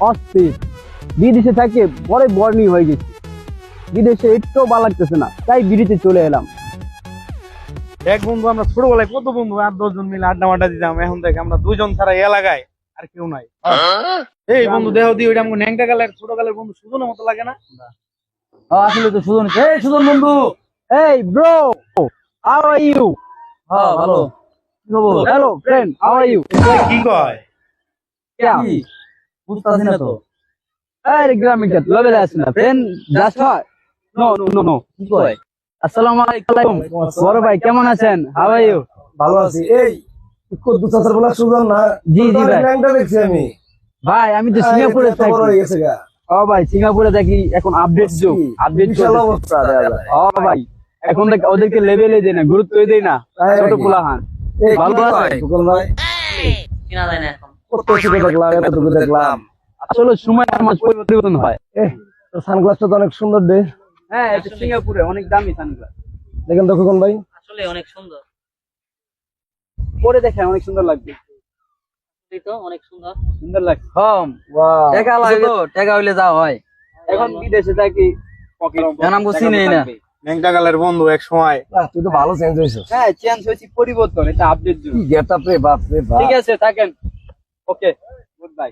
অস্থির বিদেশে থাকে বড় বর্ণি হয়ে গেছে। বিদেশে একটু ভালো লাগতেছে না, তাই বিদেশে চলে এলাম। এক বন্ধু আমরা ছোটবেলায় কত বন্ধু 8-10 জন মিলে আড্ডা মাড্ডা দিতাম। এখন দেখ আমরা দুইজন ছাড়া এই এলাকায় আর কেউ নাই। এই বন্ধু দেহ দিয়ে ওইটা আমাকে ন্যাংটা কালের ছোটকালের বন্ধু সুজনের মতো লাগে না? আসলে তো সুজন, এই সুজন বন্ধু, এই ব্রো, হাউ আর ইউ? হ্যাঁ ভালো। কি খবর? Hello friend, how are you? কি কয়? কি বুঝতাছি না তো। আরে গ্রামে কে লেভেলে আছে না ফ্রেন্ড, জাস্ট হয়। নো নো নো নো, কি কয়? আসসালামু আলাইকুম বড় ভাই, কেমন আছেন? How are you? ভালো আছি। এই কদ্দু চাচার বলা সুজন না? জি জি ভাই। ল্যাংটা দেখছি আমি। ভাই আমি তো সিঙ্গাপুরে এত বড় থাকি। হয়ে গেছে গা। ও ভাই সিঙ্গাপুরে থাকি, এখন আপডেট যুগ, আপডেট বিশাল অবস্থা দেখা যায়। ও ভাই এখন দেখ ওদেরকে লেভেলে দেয় না, গুরুত্বই দেয় না। তাই ছোট নাকি? পোলাহান এই ভালো কি আছে? কয়? সুজন ভাই চিনা যায় না এখন। কত ছোট দেখলাম, এতটুকু দেখলাম। আসলে সময় মাঝ পরিবর্তন হয়। সানগ্লাসটা তো অনেক সুন্দর দে। হ্যাঁ এটা সিঙ্গাপুরে অনেক দামি সানগ্লাস। দেখেন তো খোকন ভাই। আসলে অনেক সুন্দর। পরে দেখেন অনেক সুন্দর লাগবে। এই তো অনেক সুন্দর। সুন্দর লাগছে। হম ওয়াও। টাকা লাগে তো, টাকা হইলে যা হয়। এখন বিদেশে থাকি, পকেট জানাম গুছি নেই না। ন্যাংটা কালের বন্ধু এক সময়। বাহ, তুই তো ভালো চেঞ্জ হয়েছিস। হ্যাঁ চেঞ্জ হয়েছে, পরিবর্তন, এটা আপডেট যুগ। কি গেটআপ রে, বাপ রে বাপ। ঠিক আছে থাকেন, ওকে, গুড বাই।